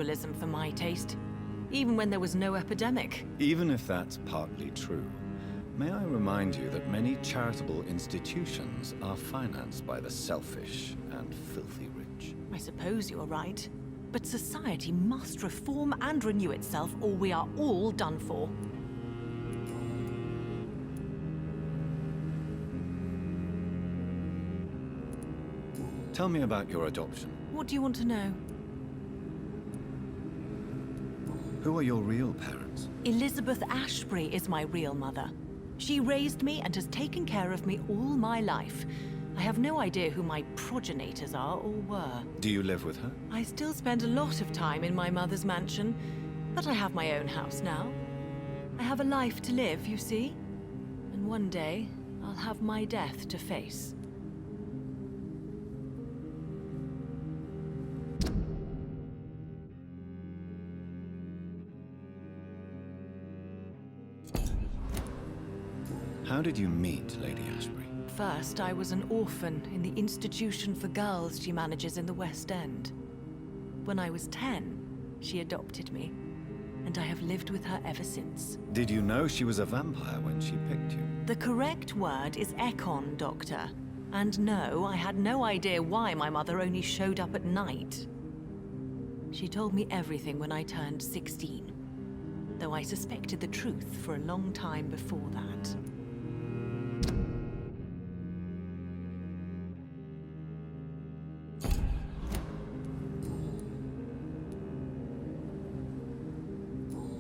for my taste, even when there was no epidemic. Even if that's partly true, may I remind you that many charitable institutions are financed by the selfish and filthy rich. I suppose you're right. But society must reform and renew itself, or we are all done for. Tell me about your adoption. What do you want to know? Who are your real parents? Elizabeth Ashbury is my real mother. She raised me and has taken care of me all my life. I have no idea who my progenitors are or were. Do you live with her? I still spend a lot of time in my mother's mansion, but I have my own house now. I have a life to live, you see? And one day, I'll have my death to face. How did you meet Lady Ashbury? First, I was an orphan in the institution for girls she manages in the West End. When I was 10, she adopted me, and I have lived with her ever since. Did you know she was a vampire when she picked you? The correct word is Econ, Doctor. And no, I had no idea why my mother only showed up at night. She told me everything when I turned 16, though I suspected the truth for a long time before that.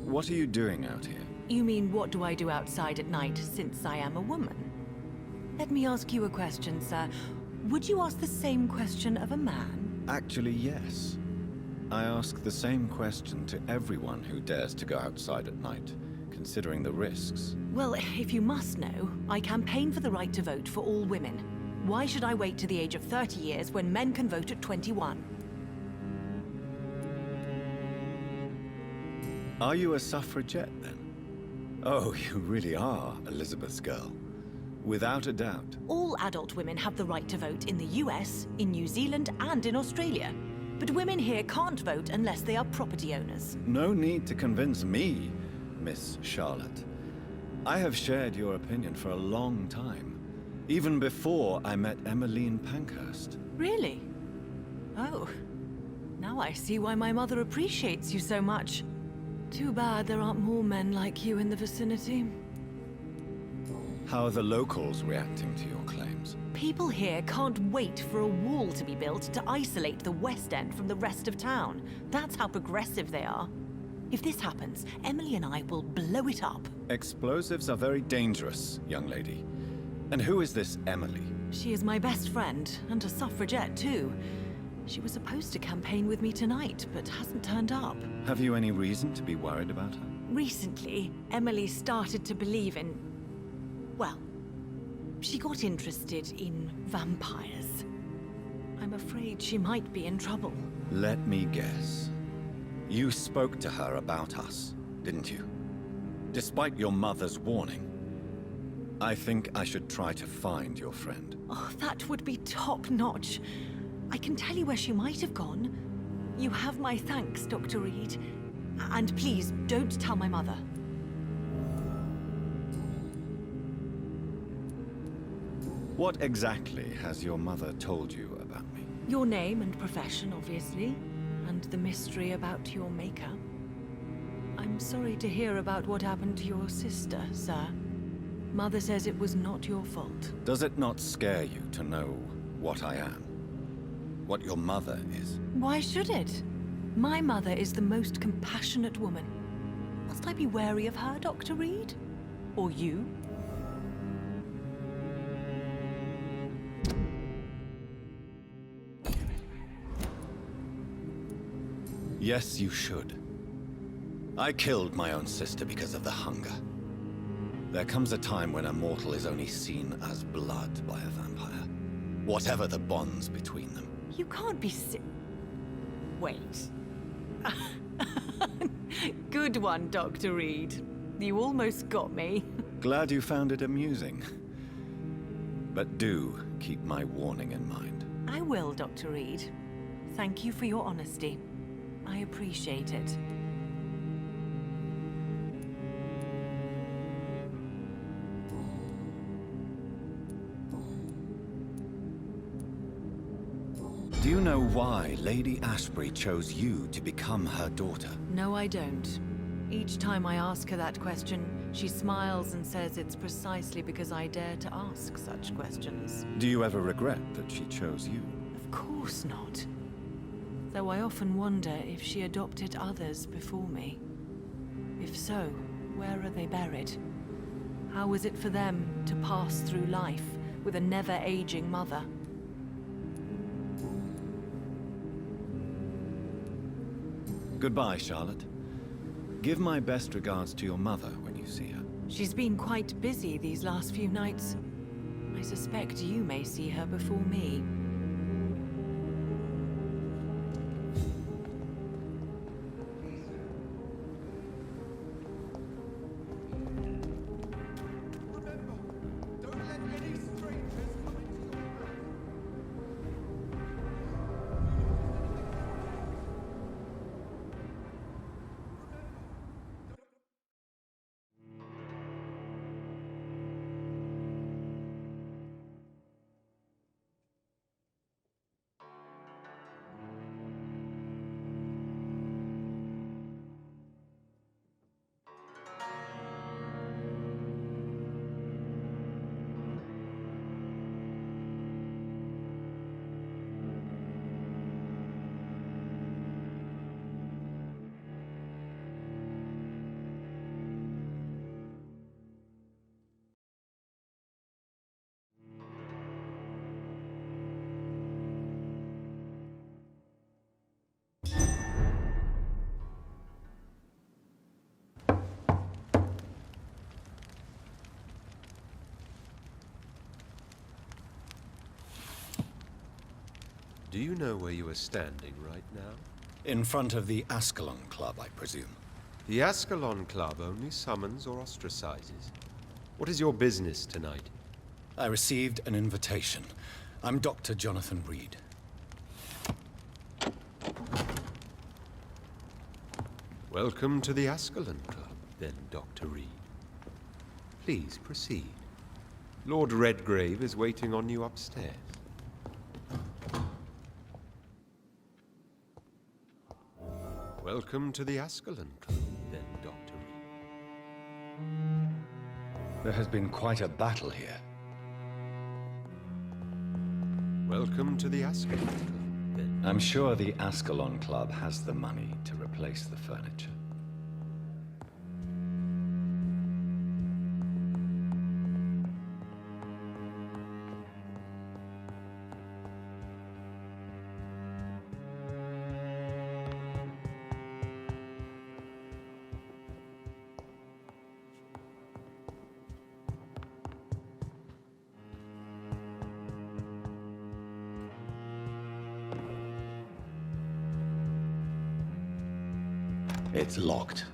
What are you doing out here? You mean, what do I do outside at night since I am a woman? Let me ask you a question, sir. Would you ask the same question of a man? Actually, yes. I ask the same question to everyone who dares to go outside at night, considering the risks. Well, if you must know, I campaign for the right to vote for all women. Why should I wait to the age of 30 years when men can vote at 21? Are you a suffragette, then? Oh, you really are Elizabeth's girl. Without a doubt. All adult women have the right to vote in the US, in New Zealand, and in Australia. But women here can't vote unless they are property owners. No need to convince me, Miss Charlotte. I have shared your opinion for a long time, even before I met Emmeline Pankhurst. Really? Oh. Now I see why my mother appreciates you so much. Too bad there aren't more men like you in the vicinity. How are the locals reacting to your claims? People here can't wait for a wall to be built to isolate the West End from the rest of town. That's how progressive they are. If this happens, Emily and I will blow it up. Explosives are very dangerous, young lady. And who is this Emily? She is my best friend, and a suffragette too. She was supposed to campaign with me tonight, but hasn't turned up. Have you any reason to be worried about her? Recently, Emily started to believe in... well, she got interested in vampires. I'm afraid she might be in trouble. Let me guess. You spoke to her about us, didn't you? Despite your mother's warning. I think I should try to find your friend. Oh, that would be top-notch. I can tell you where she might have gone. You have my thanks, Dr. Reed. And please, don't tell my mother. What exactly has your mother told you about me? Your name and profession, obviously. And the mystery about your maker. I'm sorry to hear about what happened to your sister, sir. Mother says it was not your fault. Does it not scare you to know what I am? What your mother is? Why should it? My mother is the most compassionate woman. Must I be wary of her, Dr. Reed? Or you? Yes, you should. I killed my own sister because of the hunger. There comes a time when a mortal is only seen as blood by a vampire, whatever the bonds between them. You can't be Wait. Good one, Dr. Reed. You almost got me. Glad you found it amusing. But do keep my warning in mind. I will, Dr. Reed. Thank you for your honesty. I appreciate it. Do you know why Lady Ashbury chose you to become her daughter? No, I don't. Each time I ask her that question, she smiles and says it's precisely because I dare to ask such questions. Do you ever regret that she chose you? Of course not. Though I often wonder if she adopted others before me. If so, where are they buried? How was it for them to pass through life with a never-aging mother? Goodbye, Charlotte. Give my best regards to your mother when you see her. She's been quite busy these last few nights. I suspect you may see her before me. Do you know where you are standing right now? In front of the Ascalon Club, I presume. The Ascalon Club only summons or ostracizes. What is your business tonight? I received an invitation. I'm Dr. Jonathan Reed. Welcome to the Ascalon Club, then, Dr. Reed. Please proceed. Lord Redgrave is waiting on you upstairs. Welcome to the Ascalon Club, then, Dr. Reed. There has been quite a battle here. Welcome to the Ascalon Club, then. I'm sure the Ascalon Club has the money to replace the furniture. It's locked.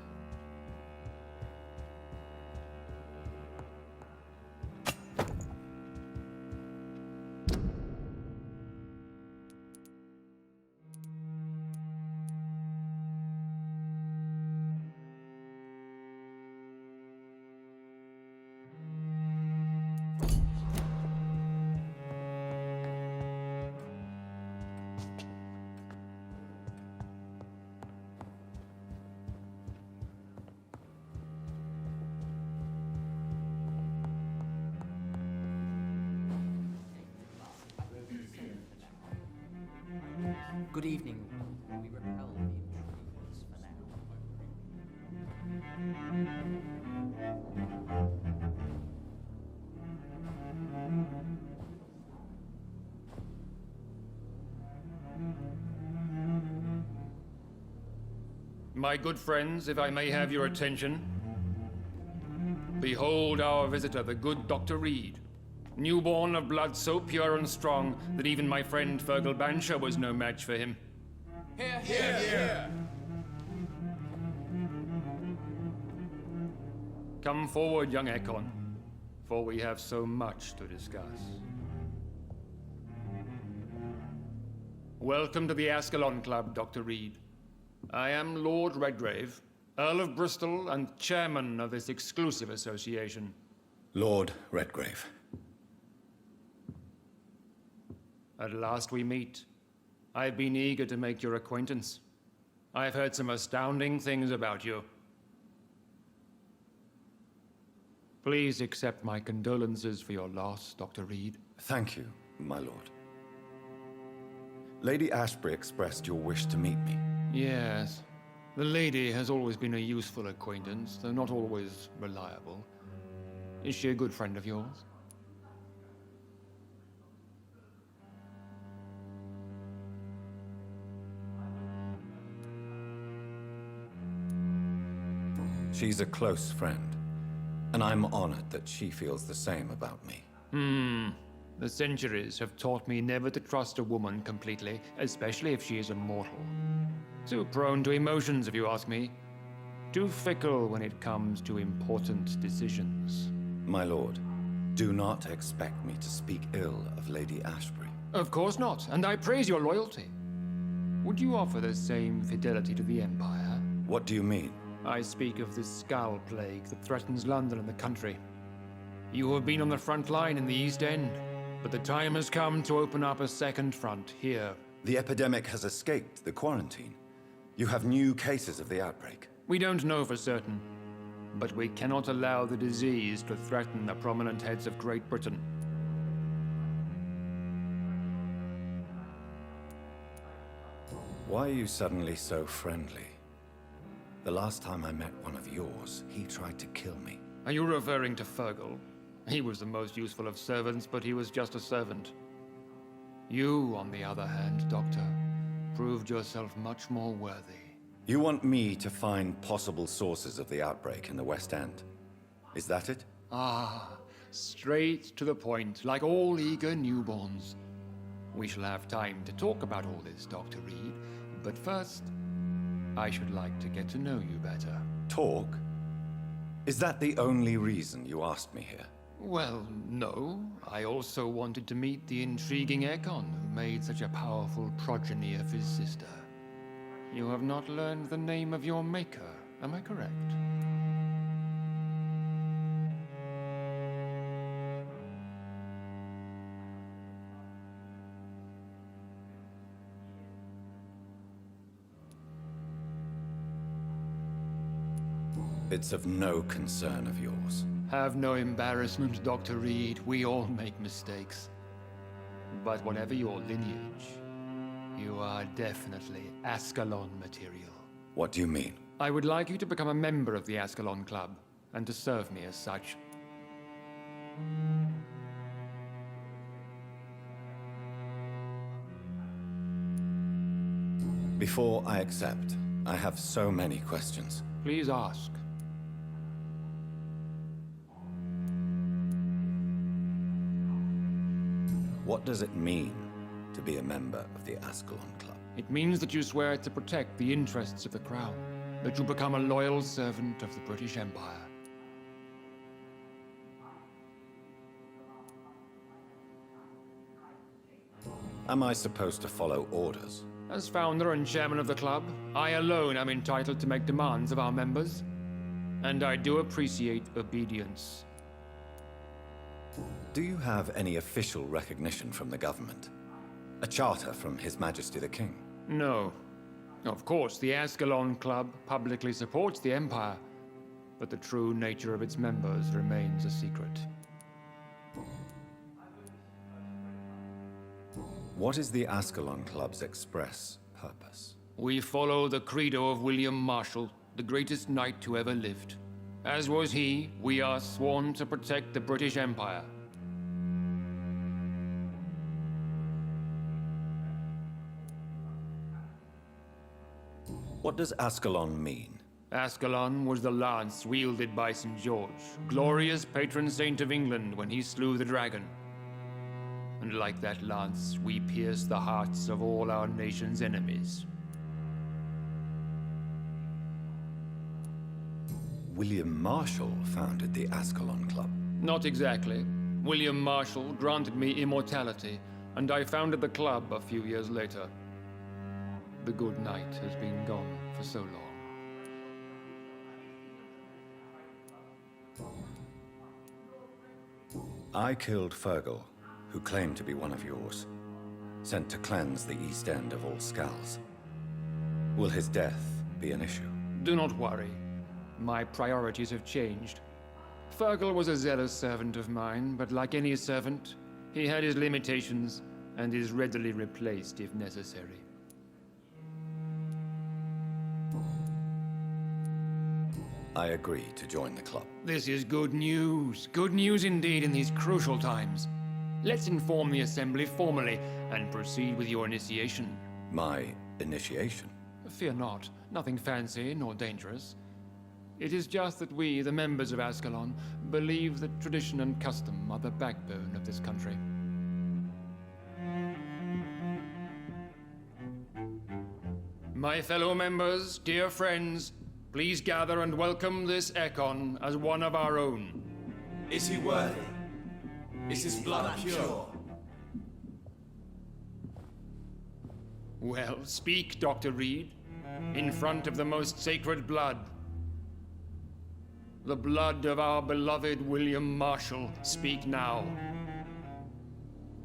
Good evening. We repel the intruders for now. My good friends, if I may have your attention. Behold our visitor, the good Dr. Reed. Newborn of blood so pure and strong that even my friend Fergal Bansher was no match for him. Hear, hear, hear! Come forward, young Ekon, for we have so much to discuss. Welcome to the Ascalon Club, Dr. Reed. I am Lord Redgrave, Earl of Bristol and chairman of this exclusive association. Lord Redgrave. At last we meet. I've been eager to make your acquaintance. I've heard some astounding things about you. Please accept my condolences for your loss, Dr. Reed. Thank you, my lord. Lady Ashbury expressed your wish to meet me. Yes. The lady has always been a useful acquaintance, though not always reliable. Is she a good friend of yours? She's a close friend, and I'm honored that she feels the same about me. The centuries have taught me never to trust a woman completely, especially if she is a mortal. Too prone to emotions, if you ask me. Too fickle when it comes to important decisions. My lord, do not expect me to speak ill of Lady Ashbury. Of course not, and I praise your loyalty. Would you offer the same fidelity to the Empire? What do you mean? I speak of the Skull Plague that threatens London and the country. You have been on the front line in the East End, but the time has come to open up a second front here. The epidemic has escaped the quarantine. You have new cases of the outbreak. We don't know for certain, but we cannot allow the disease to threaten the prominent heads of Great Britain. Why are you suddenly so friendly? The last time I met one of yours, he tried to kill me. Are you referring to Fergal? He was the most useful of servants, but he was just a servant. You, on the other hand, Doctor, proved yourself much more worthy. You want me to find possible sources of the outbreak in the West End? Is that it? Ah, straight to the point, like all eager newborns. We shall have time to talk about all this, Dr. Reed, but first, I should like to get to know you better. Talk? Is that the only reason you asked me here? Well, no. I also wanted to meet the intriguing Ekon, who made such a powerful progeny of his sister. You have not learned the name of your maker, am I correct? It's of no concern of yours. Have no embarrassment, Dr. Reed. We all make mistakes. But whatever your lineage, you are definitely Ascalon material. What do you mean? I would like you to become a member of the Ascalon Club, and to serve me as such. Before I accept, I have so many questions. Please ask. What does it mean to be a member of the Ascalon Club? It means that you swear to protect the interests of the Crown, that you become a loyal servant of the British Empire. Am I supposed to follow orders? As founder and chairman of the club, I alone am entitled to make demands of our members. And I do appreciate obedience. Do you have any official recognition from the government? A charter from His Majesty the King? No. Of course, the Ascalon Club publicly supports the Empire, but the true nature of its members remains a secret. What is the Ascalon Club's express purpose? We follow the credo of William Marshall, the greatest knight who ever lived. As was he, we are sworn to protect the British Empire. What does Ascalon mean? Ascalon was the lance wielded by St. George, glorious patron saint of England when he slew the dragon. And like that lance, we pierce the hearts of all our nation's enemies. William Marshall founded the Ascalon Club. Not exactly. William Marshall granted me immortality, and I founded the club a few years later. The good knight has been gone for so long. I killed Fergal, who claimed to be one of yours, sent to cleanse the East End of all Skulls. Will his death be an issue? Do not worry. My priorities have changed. Fergal was a zealous servant of mine, but like any servant, he had his limitations and is readily replaced if necessary. I agree to join the club. This is good news. Good news indeed in these crucial times. Let's inform the Assembly formally and proceed with your initiation. My initiation? Fear not. Nothing fancy nor dangerous. It is just that we, the members of Ascalon, believe that tradition and custom are the backbone of this country. My fellow members, dear friends, please gather and welcome this Ekon as one of our own. Is he worthy? Is his blood pure? Well, speak, Dr. Reed, in front of the most sacred blood. The blood of our beloved William Marshall, speak now.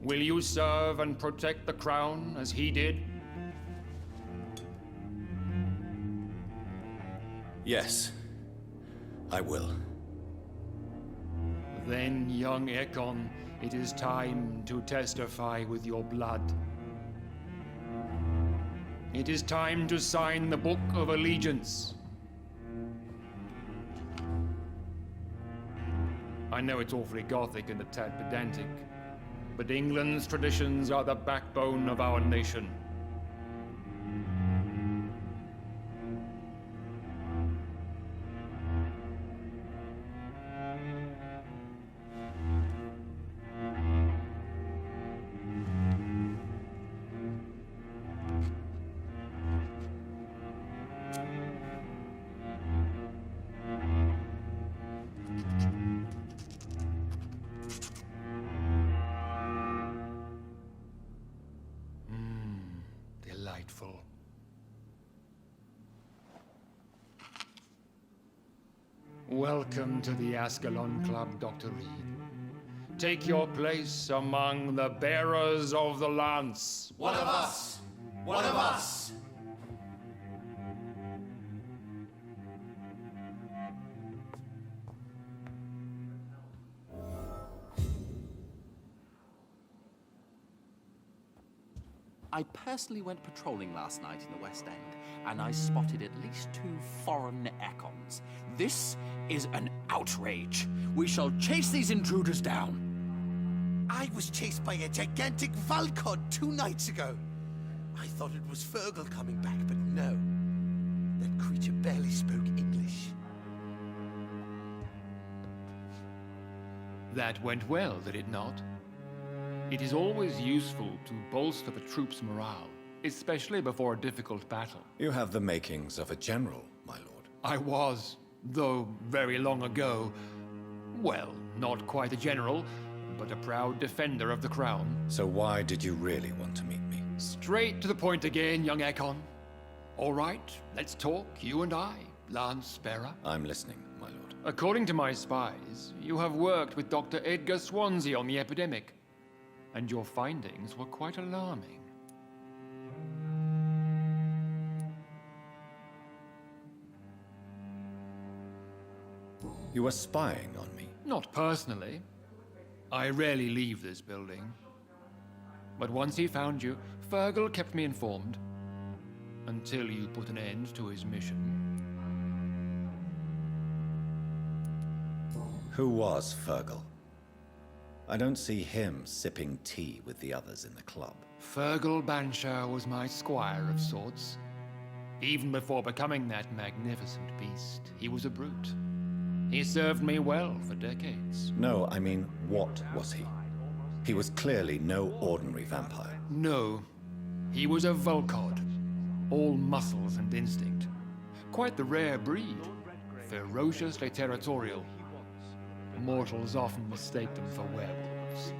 Will you serve and protect the crown as he did? Yes, I will. Then, young Ekon, it is time to testify with your blood. It is time to sign the Book of Allegiance. I know it's awfully gothic and a tad pedantic, but England's traditions are the backbone of our nation. Delightful. Welcome to the Ascalon Club, Dr. Reed. Take your place among the bearers of the lance. One of us! One of us! I personally went patrolling last night in the West End, and I spotted at least 2 foreign Ekons. This is an outrage. We shall chase these intruders down. I was chased by a gigantic Valcod 2 nights ago. I thought it was Fergal coming back, but no. That creature barely spoke English. That went well, did it not? It is always useful to bolster the troops' morale, especially before a difficult battle. You have the makings of a general, my lord. I was, though very long ago, well, not quite a general, but a proud defender of the crown. So why did you really want to meet me? Straight to the point again, young Ekon. All right, let's talk, you and I, Lance Bearer. I'm listening, my lord. According to my spies, you have worked with Dr. Edgar Swansea on the epidemic, and your findings were quite alarming. You were spying on me. Not personally. I rarely leave this building. But once he found you, Fergal kept me informed. Until you put an end to his mission. Who was Fergal? I don't see him sipping tea with the others in the club. Fergal Banshire was my squire of sorts. Even before becoming that magnificent beast, he was a brute. He served me well for decades. No, I mean, what was he? He was clearly no ordinary vampire. No, he was a Volcod. All muscles and instinct. Quite the rare breed. Ferociously territorial. Mortals often mistake them for werewolves.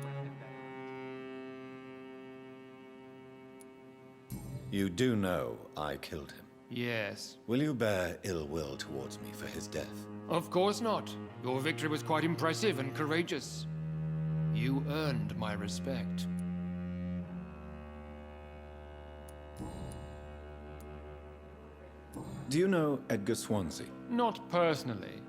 You do know I killed him. Yes. Will you bear ill will towards me for his death? Of course not. Your victory was quite impressive and courageous. You earned my respect. Do you know Edgar Swansea? Not personally,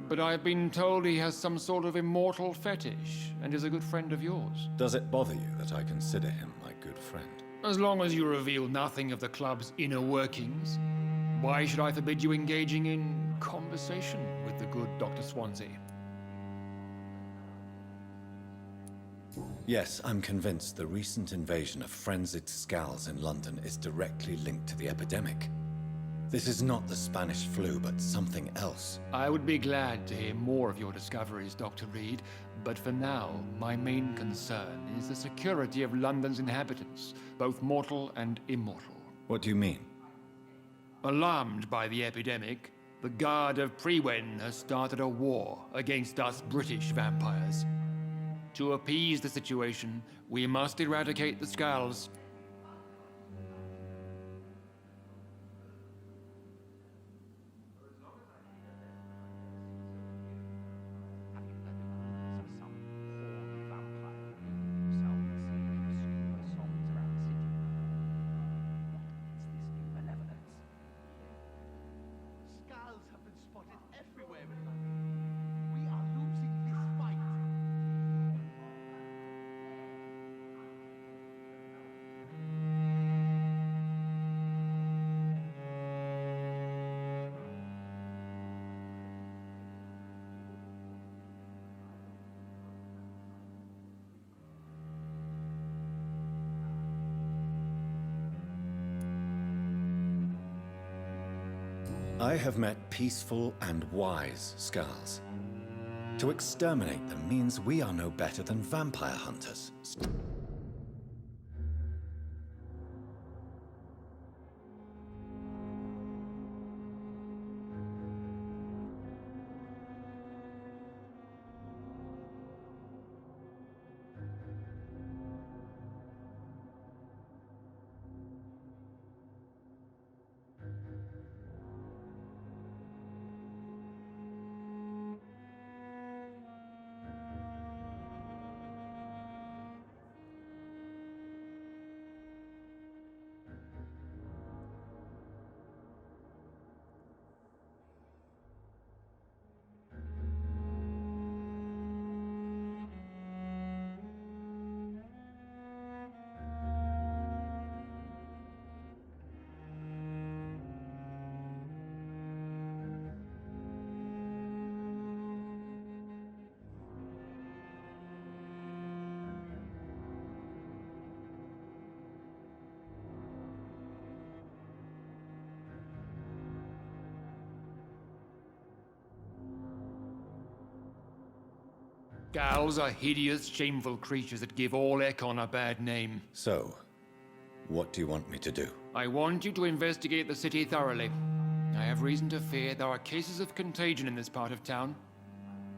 but I've been told he has some sort of immortal fetish and is a good friend of yours. Does it bother you that I consider him my good friend? As long as you reveal nothing of the club's inner workings, why should I forbid you engaging in conversation with the good Dr. Swansea? Yes, I'm convinced the recent invasion of frenzied Scals in London is directly linked to the epidemic. This is not the Spanish flu, but something else. I would be glad to hear more of your discoveries, Dr. Reed, but for now, my main concern is the security of London's inhabitants, both mortal and immortal. What do you mean? Alarmed by the epidemic, the Guard of Prewen has started a war against us British vampires. To appease the situation, we must eradicate the Scals. Skulls have been spotted everywhere in London. We are losing this fight. I have met peaceful and wise Scals. To exterminate them means we are no better than vampire hunters. Scals are hideous, shameful creatures that give all Ekon a bad name. So, what do you want me to do? I want you to investigate the city thoroughly. I have reason to fear there are cases of contagion in this part of town.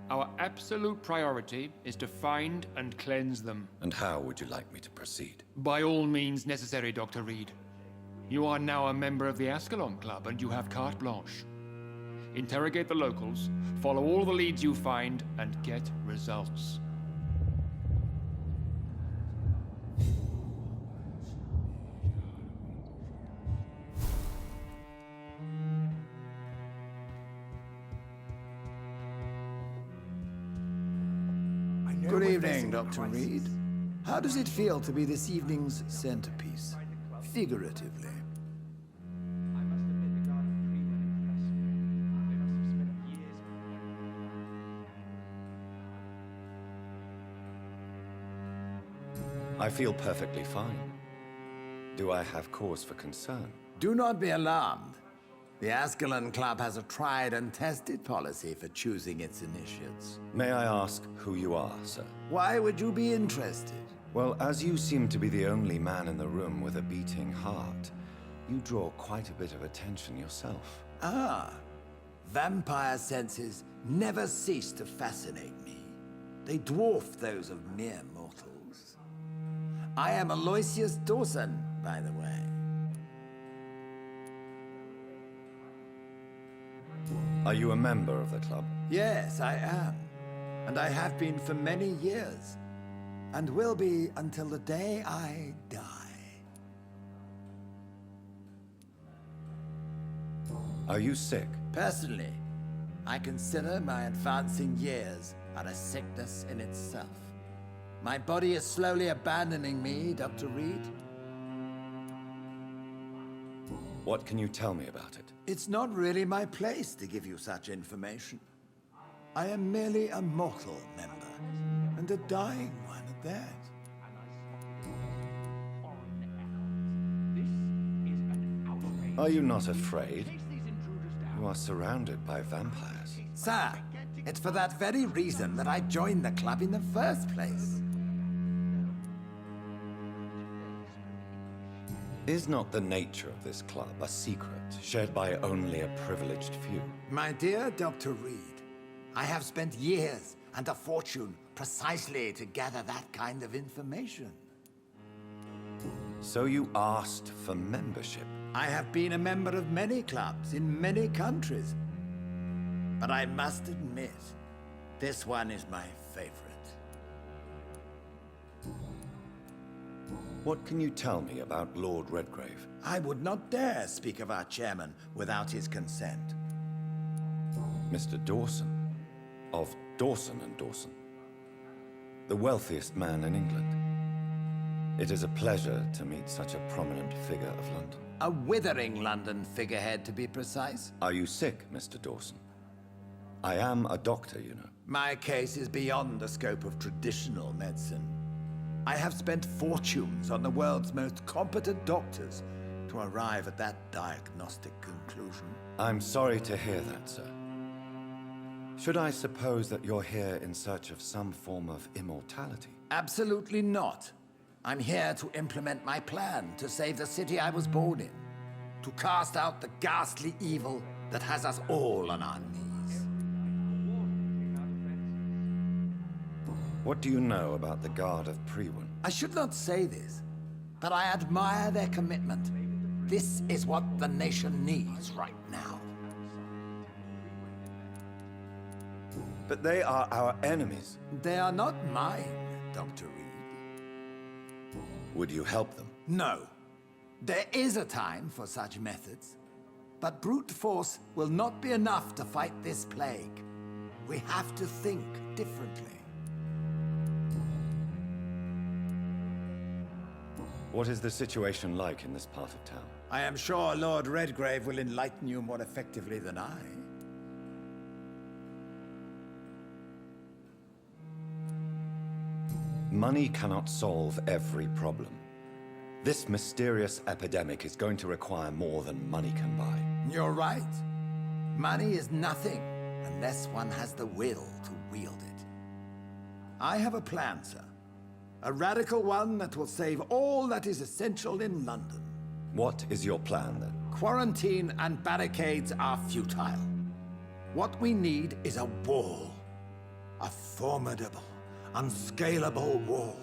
Our absolute priority is to find and cleanse them. And how would you like me to proceed? By all means necessary, Dr. Reed. You are now a member of the Ascalon Club and you have carte blanche. Interrogate the locals, follow all the leads you find, and get results. Good evening, Dr. Reed. How does it feel to be this evening's centerpiece? Figuratively. I feel perfectly fine. Do I have cause for concern? Do not be alarmed. The Ascalon Club has a tried and tested policy for choosing its initiates. May I ask who you are, sir? Why would you be interested? Well, as you seem to be the only man in the room with a beating heart, you draw quite a bit of attention yourself. Ah, vampire senses never cease to fascinate me. They dwarf those of mere mortals. I am Aloysius Dawson, by the way. Are you a member of the club? Yes, I am. And I have been for many years. And will be until the day I die. Are you sick? Personally, I consider my advancing years are a sickness in itself. My body is slowly abandoning me, Dr. Reed. What can you tell me about it? It's not really my place to give you such information. I am merely a mortal member, and a dying one at that. Are you not afraid? You are surrounded by vampires. Sir, it's for that very reason that I joined the club in the first place. Is not the nature of this club a secret, shared by only a privileged few? My dear Dr. Reed, I have spent years and a fortune precisely to gather that kind of information. So you asked for membership? I have been a member of many clubs in many countries. But I must admit, this one is my favorite. What can you tell me about Lord Redgrave? I would not dare speak of our chairman without his consent. Mr. Dawson? Of Dawson and Dawson? The wealthiest man in England. It is a pleasure to meet such a prominent figure of London. A withering London figurehead, to be precise. Are you sick, Mr. Dawson? I am a doctor, you know. My case is beyond the scope of traditional medicine. I have spent fortunes on the world's most competent doctors to arrive at that diagnostic conclusion. I'm sorry to hear that, sir. Should I suppose that you're here in search of some form of immortality? Absolutely not. I'm here to implement my plan to save the city I was born in. To cast out the ghastly evil that has us all on our knees. What do you know about the Guard of Prewin? I should not say this, but I admire their commitment. This is what the nation needs right now. But they are our enemies. They are not mine, Dr. Reed. Would you help them? No. There is a time for such methods. But brute force will not be enough to fight this plague. We have to think differently. What is the situation like in this part of town? I am sure Lord Redgrave will enlighten you more effectively than I. Money cannot solve every problem. This mysterious epidemic is going to require more than money can buy. You're right. Money is nothing unless one has the will to wield it. I have a plan, sir. A radical one that will save all that is essential in London. What is your plan, then? Quarantine and barricades are futile. What we need is a wall. A formidable, unscalable wall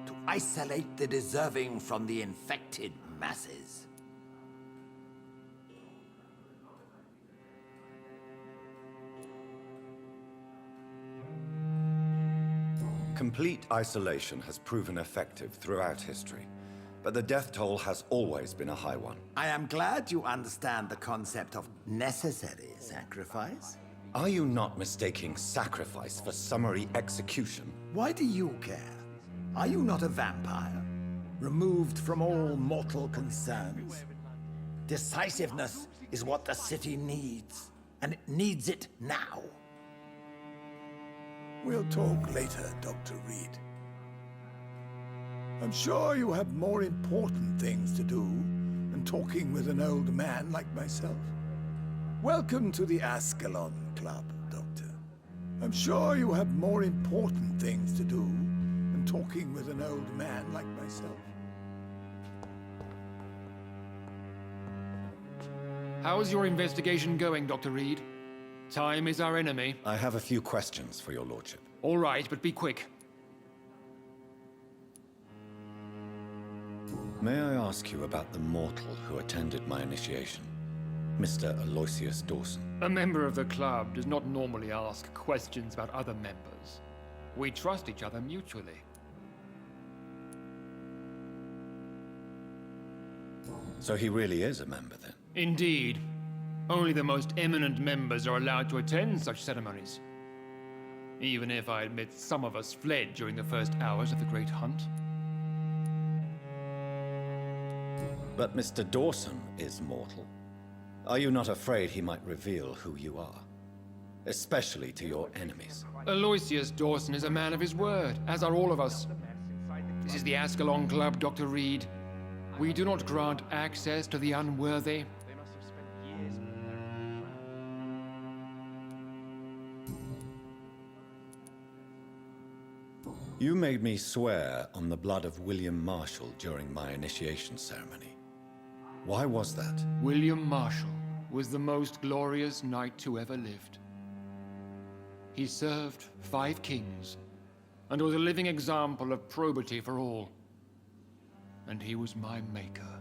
to isolate the deserving from the infected masses. Complete isolation has proven effective throughout history, but the death toll has always been a high one. I am glad you understand the concept of necessary sacrifice. Are you not mistaking sacrifice for summary execution? Why do you care? Are you not a vampire? Removed from all mortal concerns? Decisiveness is what the city needs, and it needs it now. We'll talk later, Dr. Reed. I'm sure you have more important things to do than talking with an old man like myself. Welcome to the Ascalon Club, Doctor. I'm sure you have more important things to do than talking with an old man like myself. How's your investigation going, Dr. Reed? Time is our enemy. I have a few questions for your lordship. All right, but be quick. May I ask you about the mortal who attended my initiation? Mr. Aloysius Dawson. A member of the club does not normally ask questions about other members. We trust each other mutually. So he really is a member, then? Indeed. Only the most eminent members are allowed to attend such ceremonies. Even if I admit some of us fled during the first hours of the Great Hunt. But Mr. Dawson is mortal. Are you not afraid he might reveal who you are? Especially to your enemies. Aloysius Dawson is a man of his word, as are all of us. This is the Ascalon Club, Dr. Reed. We do not grant access to the unworthy. You made me swear on the blood of William Marshall during my initiation ceremony. Why was that? William Marshall was the most glorious knight who ever lived. He served 5 kings, and was a living example of probity for all. And he was my maker.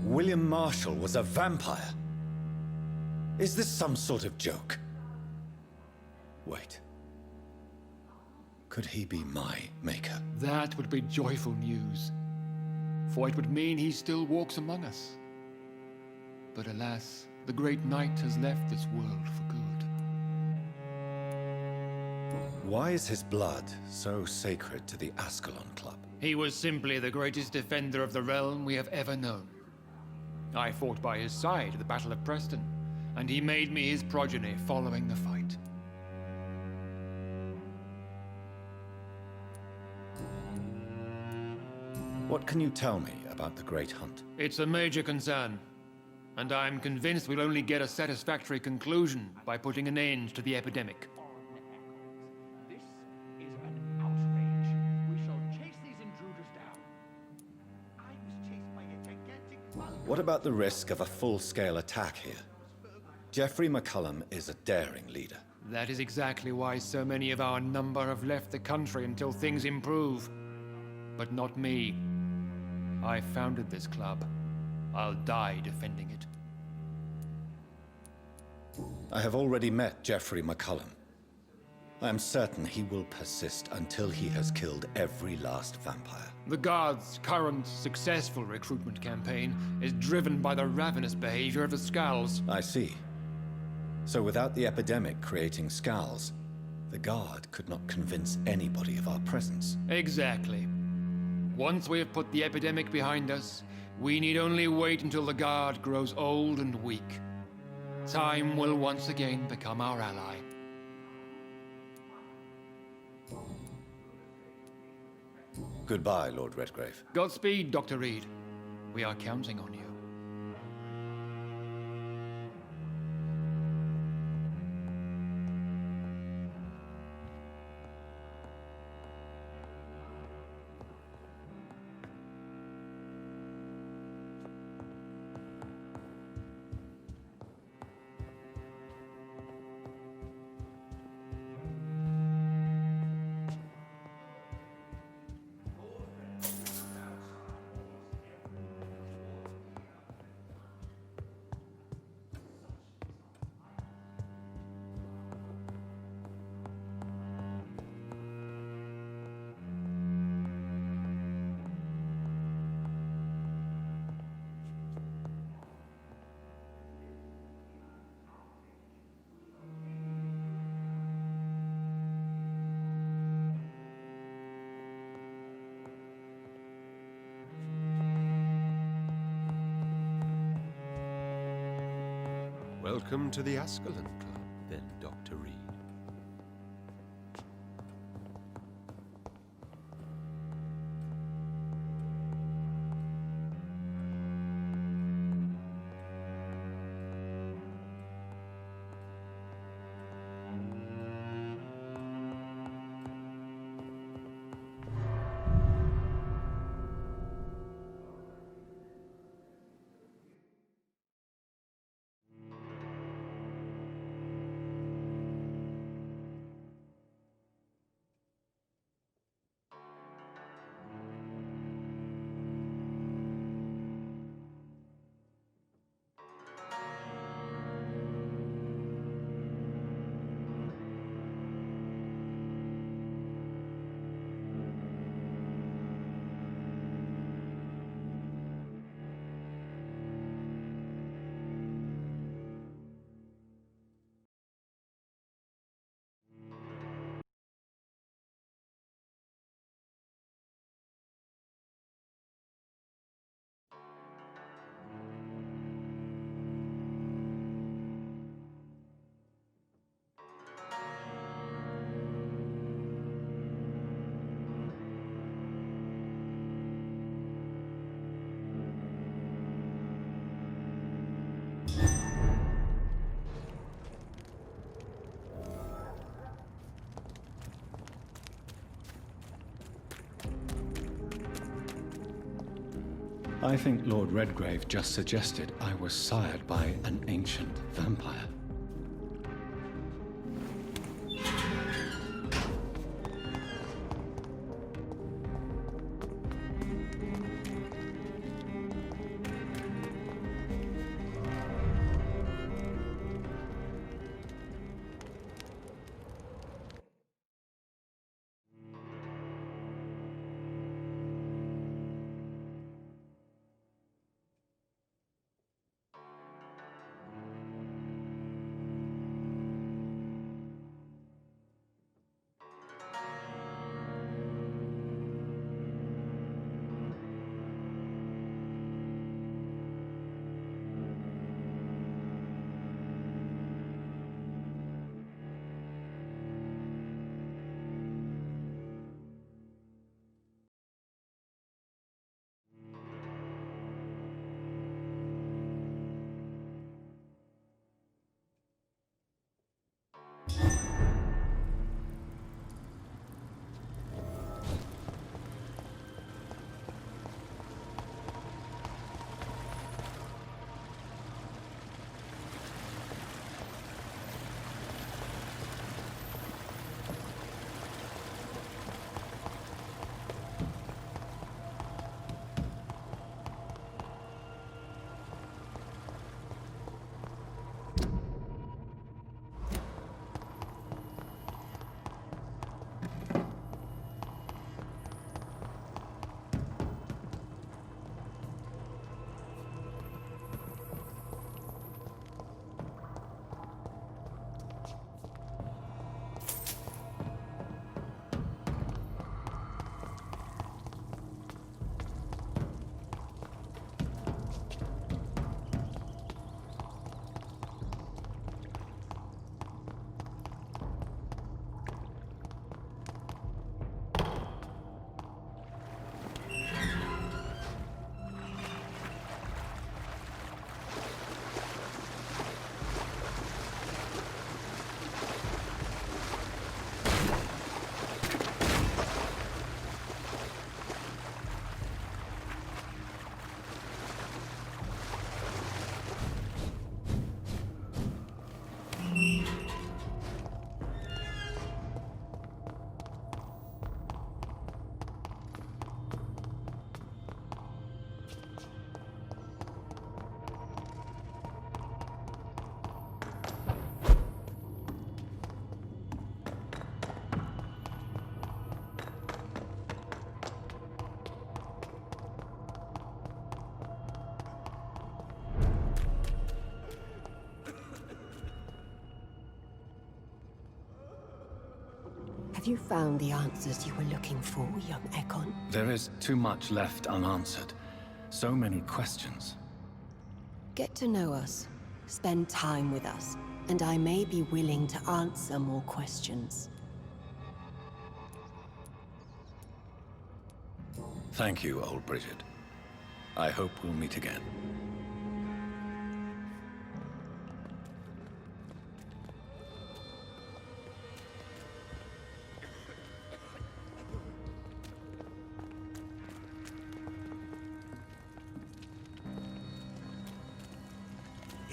William Marshall was a vampire? Is this some sort of joke? Wait. Could he be my maker? That would be joyful news, for it would mean he still walks among us. But alas, the great knight has left this world for good. Why is his blood so sacred to the Ascalon Club? He was simply the greatest defender of the realm we have ever known. I fought by his side at the Battle of Preston, and he made me his progeny following the fight. What can you tell me about the Great Hunt? It's a major concern, and I'm convinced we'll only get a satisfactory conclusion by putting an end to the epidemic. This is an outrage. We shall chase these intruders down. I was chased by a gigantic bug. What about the risk of a full-scale attack here? Jeffrey McCullum is a daring leader. That is exactly why so many of our number have left the country until things improve. But not me. I founded this club. I'll die defending it. I have already met Jeffrey McCullum. I am certain he will persist until he has killed every last vampire. The Guard's current successful recruitment campaign is driven by the ravenous behavior of the Scowls. I see. So without the epidemic creating Scowls, the Guard could not convince anybody of our presence. Exactly. Once we have put the epidemic behind us, we need only wait until the Guard grows old and weak. Time will once again become our ally. Goodbye, Lord Redgrave. Godspeed, Dr. Reed. We are counting on you. Welcome to the Ascalon Club, then, Dr. Reed. I think Lord Redgrave just suggested I was sired by an ancient vampire. Have you found the answers you were looking for, young Ekon? There is too much left unanswered. So many questions. Get to know us. Spend time with us. And I may be willing to answer more questions. Thank you, old Bridget. I hope we'll meet again.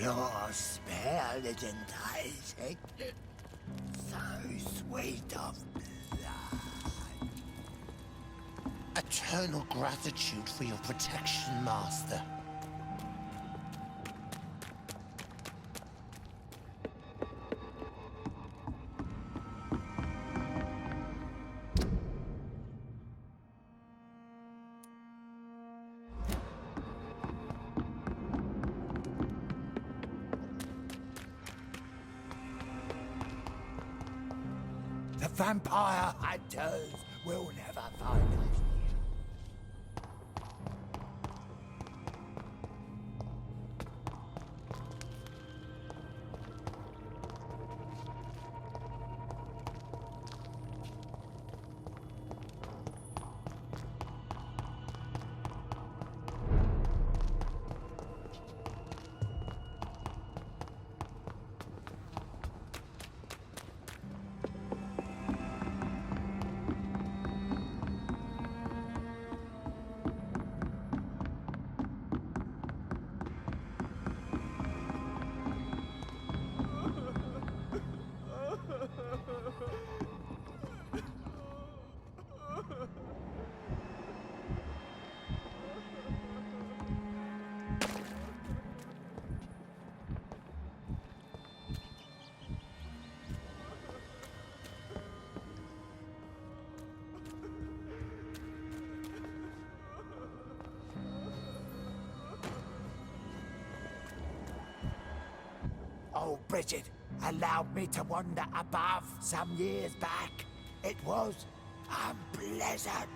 You're spared, enticing. So sweet of blood. Eternal gratitude for your protection, Master. The vampire hunters will never find us. old Bridget allowed me to wander above some years back. It was unpleasant.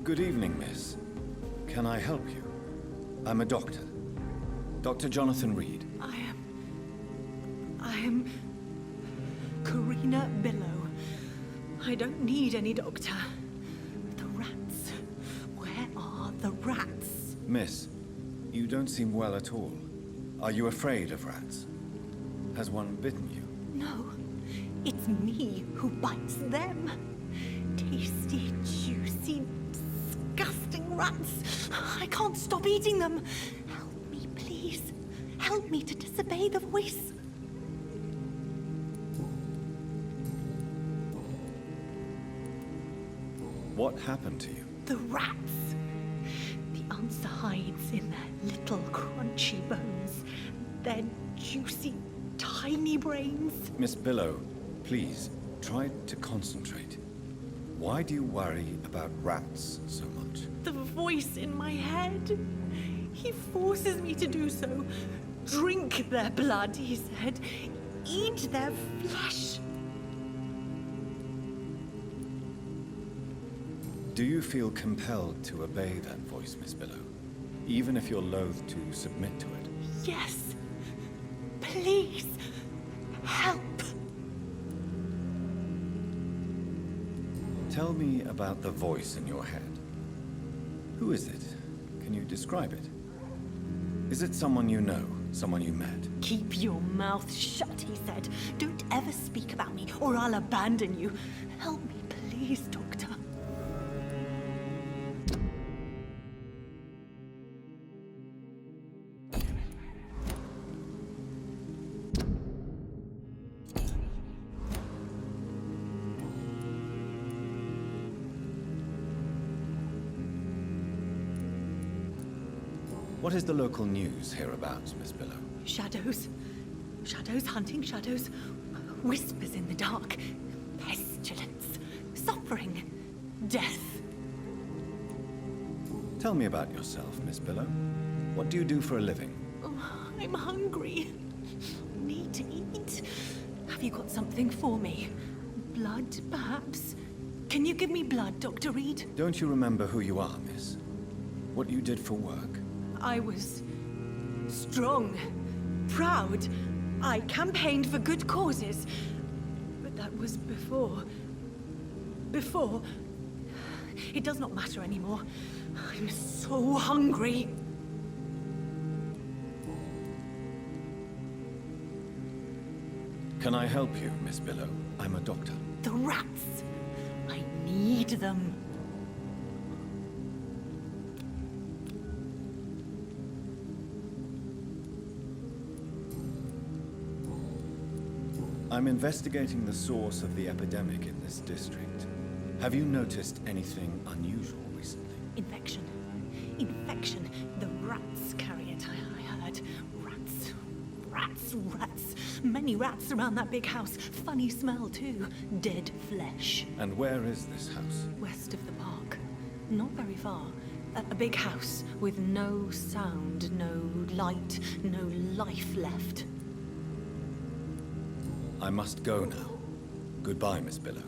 Good evening, miss. Can I help you? I'm a doctor. Dr. Jonathan Reed. I am Karina Billow. I don't need any doctor. The rats. Where are the rats? Miss, you don't seem well at all. Are you afraid of rats? Has one bitten you? No, it's me who bites them. Tasty, juicy, disgusting rats. I can't stop eating them. Help me, please. Help me to disobey the voice. What happened to you? The rats. The answer hides in their little crunchy bones. Their juicy, tiny brains. Miss Billow, please, try to concentrate. Why do you worry about rats so much? The voice in my head. He forces me to do so. Drink their blood, he said. Eat their flesh. Do you feel compelled to obey that voice, Miss Billow? Even if you're loath to submit to it? Yes. Please. Help. Tell me about the voice in your head. Who is it? Can you describe it? Is it someone you know? Someone you met? Keep your mouth shut, he said. Don't ever speak about me, or I'll abandon you. Help me, please, Doctor. What is the local news hereabouts, Miss Billow? Shadows. Shadows hunting shadows. Whispers in the dark. Pestilence. Suffering. Death. Tell me about yourself, Miss Billow. What do you do for a living? Oh, I'm hungry. Need to eat. Have you got something for me? Blood, perhaps? Can you give me blood, Dr. Reed? Don't you remember who you are, miss? What you did for work? I was strong, proud. I campaigned for good causes. But that was before. Before. It does not matter anymore. I'm so hungry. Can I help you, Miss Billow? I'm a doctor. The rats. I need them. I'm investigating the source of the epidemic in this district. Have you noticed anything unusual recently? Infection. Infection. The rats carry it, I heard. Rats. Rats. Rats. Many rats around that big house. Funny smell, too. Dead flesh. And where is this house? West of the park. Not very far. A big house with no sound, no light, no life left. I must go now. Goodbye, Miss Billow.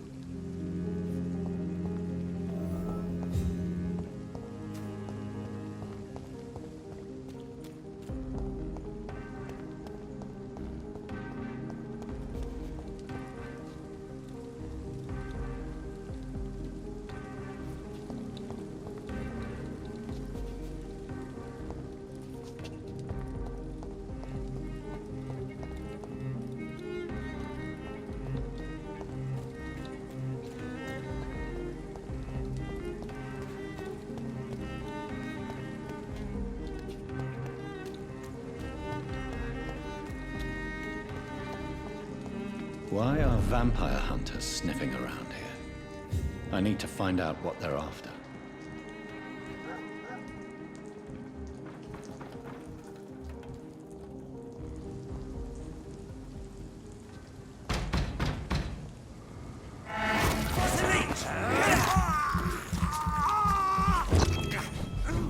Why are vampire hunters sniffing around here? I need to find out what they're after.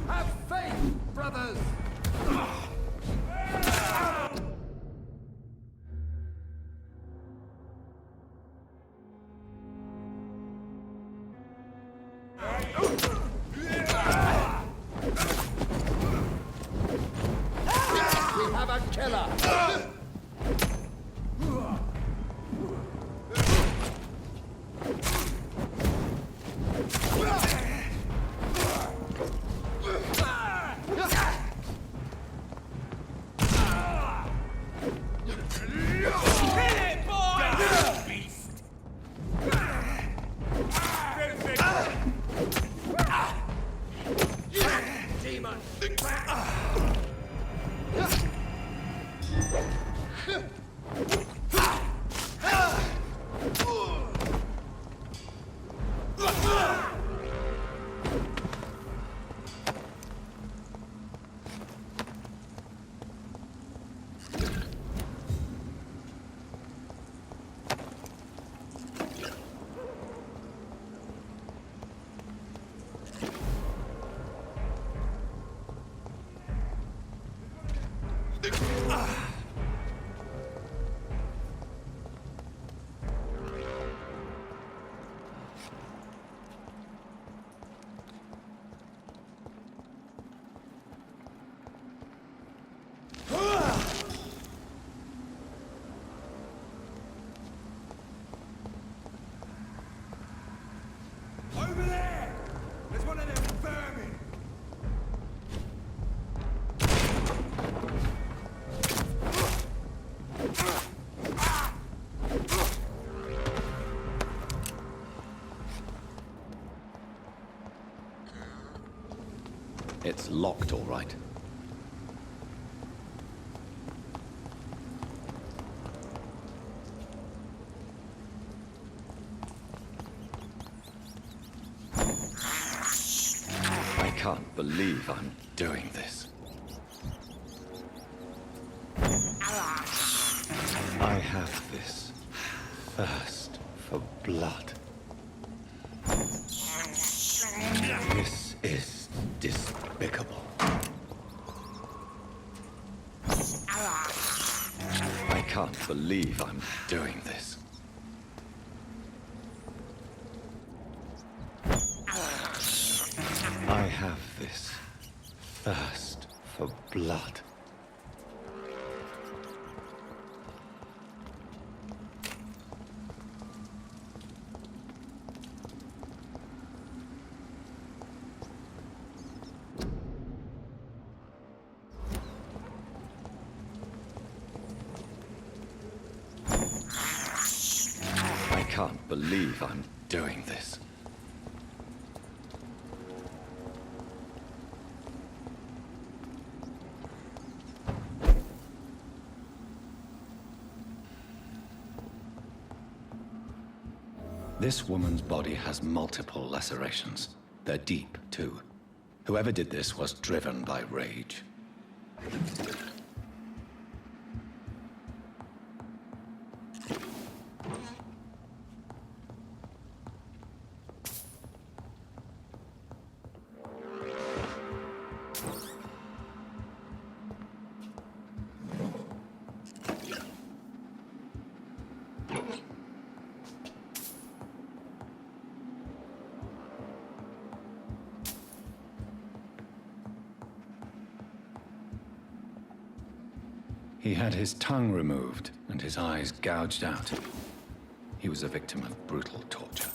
Have faith, brothers! have a killer! Over there! There's one of them vermin! It's locked, all right. I can't believe I'm doing this. I have this thirst for blood. This is despicable. I can't believe I'm doing this. I have this thirst for blood. I can't believe I'm doing this. This woman's body has multiple lacerations. They're deep, too. Whoever did this was driven by rage. He had his tongue removed and his eyes gouged out. He was a victim of brutal torture.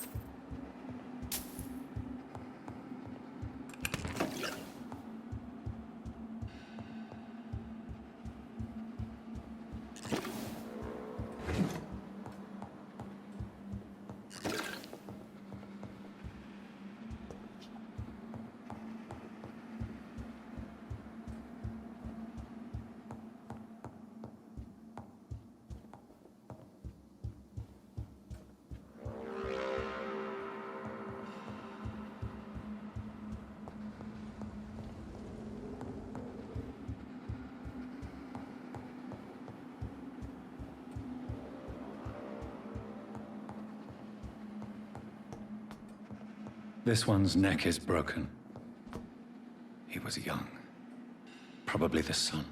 This one's neck is broken. He was young. Probably the son.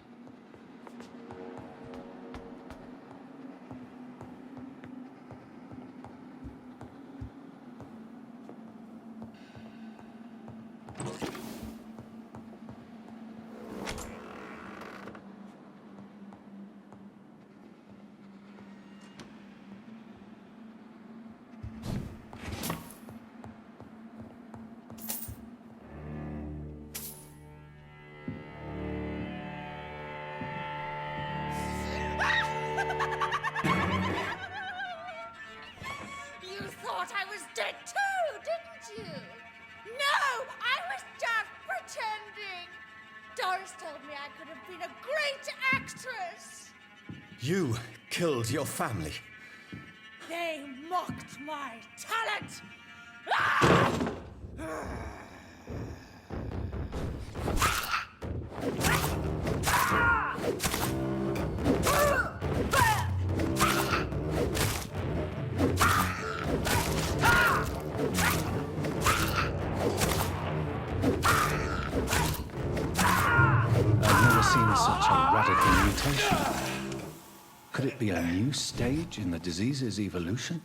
You killed your family. They mocked my talent! I've never seen such a radical mutation. Could it be a new stage in the disease's evolution?